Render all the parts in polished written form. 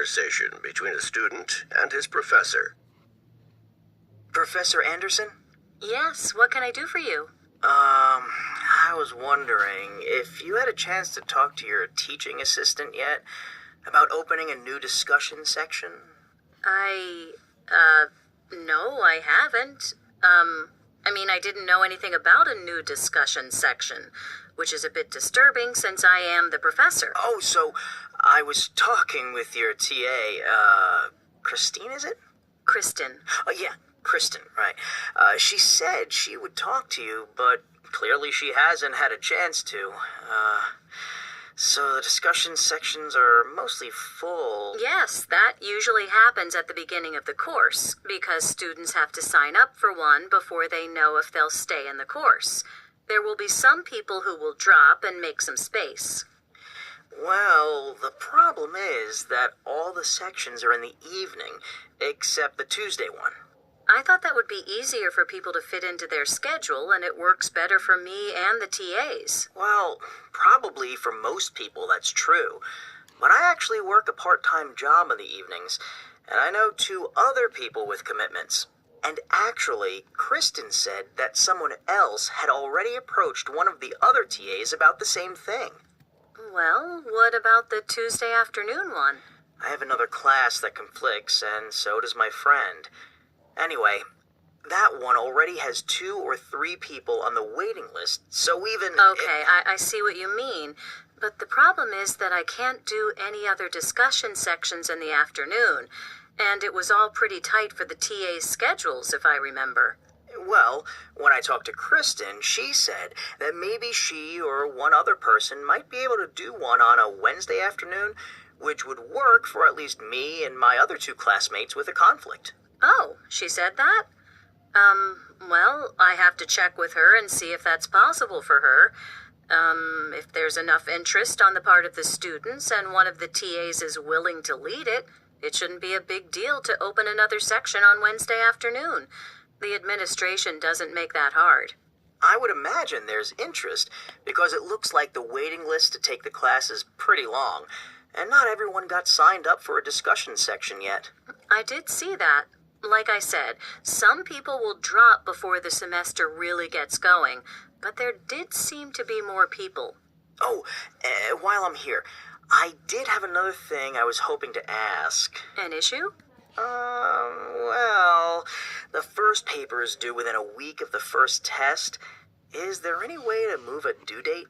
conversation between a student and his professor. Professor Anderson? Yes, what can I do for you? I was wondering if you had a chance to talk to your teaching assistant yet about opening a new discussion section. No, I haven't. I didn't know anything about a new discussion section, which is a bit disturbing since I am the professor. Oh, so I was talking with your TA, Christine, is it? Kristen. Oh, yeah, Kristen, right. She said she would talk to you, but clearly she hasn't had a chance to. So the discussion sections are mostly full. Yes, that usually happens at the beginning of the course, because students have to sign up for one before they know if they'll stay in the course. There will be some people who will drop and make some space. Well, the problem is that all the sections are in the evening, except the Tuesday one. I thought that would be easier for people to fit into their schedule, and it works better for me and the TAs. Well, probably for most people that's true. But I actually work a part-time job in the evenings, and I know 2 other people with commitments. And actually, Kristen said that someone else had already approached one of the other TAs about the same thing. Well, what about the Tuesday afternoon one? I have another class that conflicts, and so does my friend. Anyway, that one already has 2 or 3 people on the waiting list, so even... Okay, I see what you mean. But the problem is that I can't do any other discussion sections in the afternoon, and it was all pretty tight for the TA's schedules, if I remember. Well, when I talked to Kristen, she said that maybe she or one other person might be able to do one on a Wednesday afternoon, which would work for at least me and my other 2 classmates with a conflict. Oh, she said that? Well, I have to check with her and see if that's possible for her. If there's enough interest on the part of the students and one of the TAs is willing to lead it, it shouldn't be a big deal to open another section on Wednesday afternoon. The administration doesn't make that hard. I would imagine there's interest because it looks like the waiting list to take the class is pretty long, and not everyone got signed up for a discussion section yet. I did see that. Like I said, some people will drop before the semester really gets going, but there did seem to be more people. Oh, while I'm here, I did have another thing I was hoping to ask. An issue? Well, the first paper is due within a week of the first test. Is there any way to move a due date?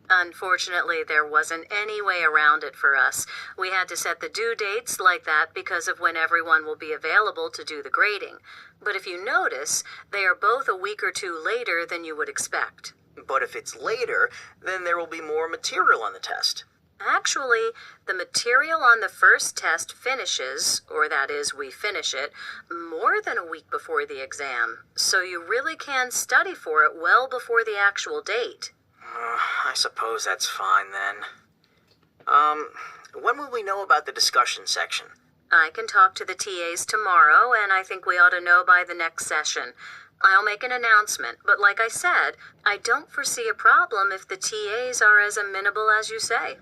Unfortunately, there wasn't any way around it for us. We had to set the due dates like that because of when everyone will be available to do the grading. But if you notice, they are both a week or 2 later than you would expect. But if it's later, then there will be more material on the test. Actually, the material on the first test finishes, or that is, we finish it, more than a week before the exam. So you really can study for it well before the actual date. I suppose that's fine then. When will we know about the discussion section? I can talk to the TAs tomorrow, and I think we ought to know by the next session. I'll make an announcement, but like I said, I don't foresee a problem if the TAs are as amenable as you say.